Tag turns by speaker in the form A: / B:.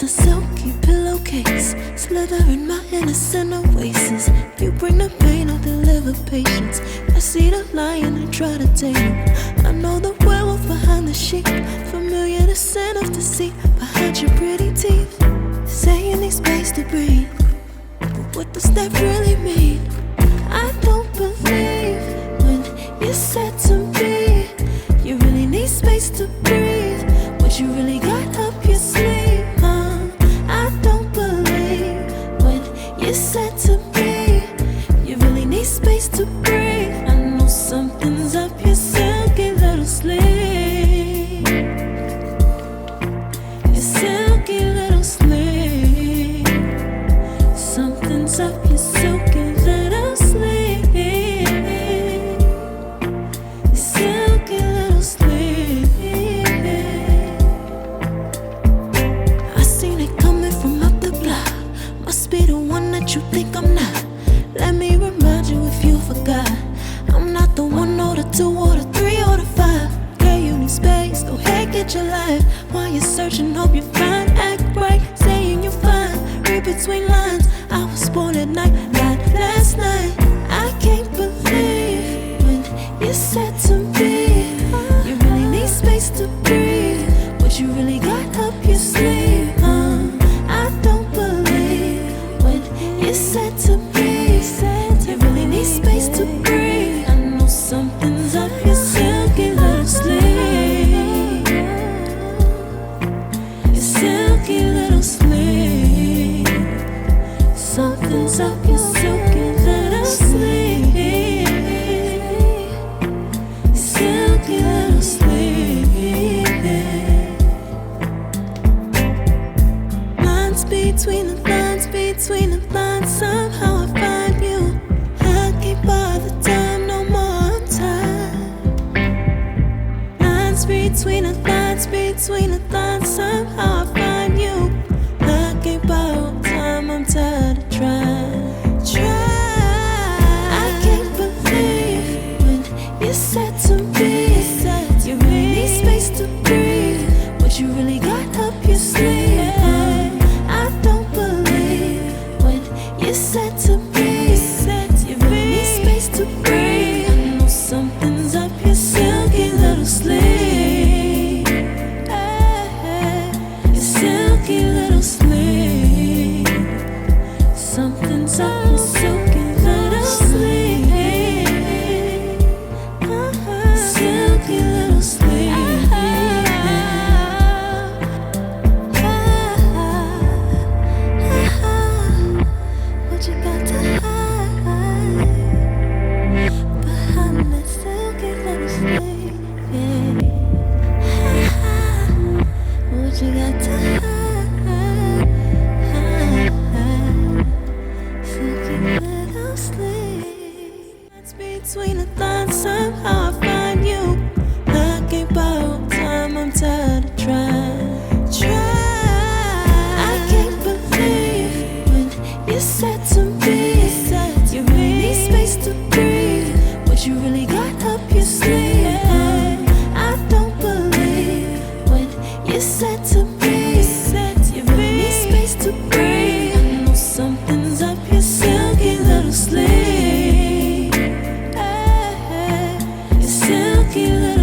A: a silky pillowcase, slither in my innocent oasis. You bring the pain, I'll deliver patience. I see the lion and try to tame him. I know the werewolf behind the sheep, familiar the scent of deceit behind your pretty teeth. Say you need space to breathe, but what does that really mean? I don't believe when you said to me you really need space to breathe. What you really got up your sleeve, I don't believe when you said to me you really need space to breathe. I know something's up your silky little sleeve, your silky little sleeve. Something's up your silky little sleeve, your silky little sleeve. I seen it coming from up the block. Must be the one that you think I'm not. Let me remind you if you forgot, I'm not the 1 or the 2 or the 3 or the 5. Yeah, you need space, go ahead, get your life. While you're searching, hope you find. Act right, saying you're fine. Read between lines, I was born at night, not last night. I can't believe when you said to me you really need space to breathe. What you really got up your sleeve, I don't believe when you said to me you really need space to breathe. I know something's up your silky little sleeve, your silky little sleeve. Something's up your silky little sleeve, silky little sleeve. Lines between the lines, between the lines, somehow I find you. I can't bother time no more, I'm tired. Lines between the lines, between the lines, somehow I find you. I can't borrow time, I'm tired of trying. I can't believe when you said to me you really need space to breathe. What you really got up your sleeve, I don't believe when you said to me you really need space to breathe. I know something's up your silky little sleeve, your silky little sleeve. Something's up your silky little sleeve, silky little sleeve. What you got to hide behind that silky little sleeve? What you got to hide, silky little sleeve. That's between the lines, somehow I find you. I can't borrow time, I'm tired of trying. I can't believe when you said to me you really need space to breathe. What you really got up your sleeve, I don't believe when you said to me you really need space to breathe. I know something's up your silky little sleeve, your silky little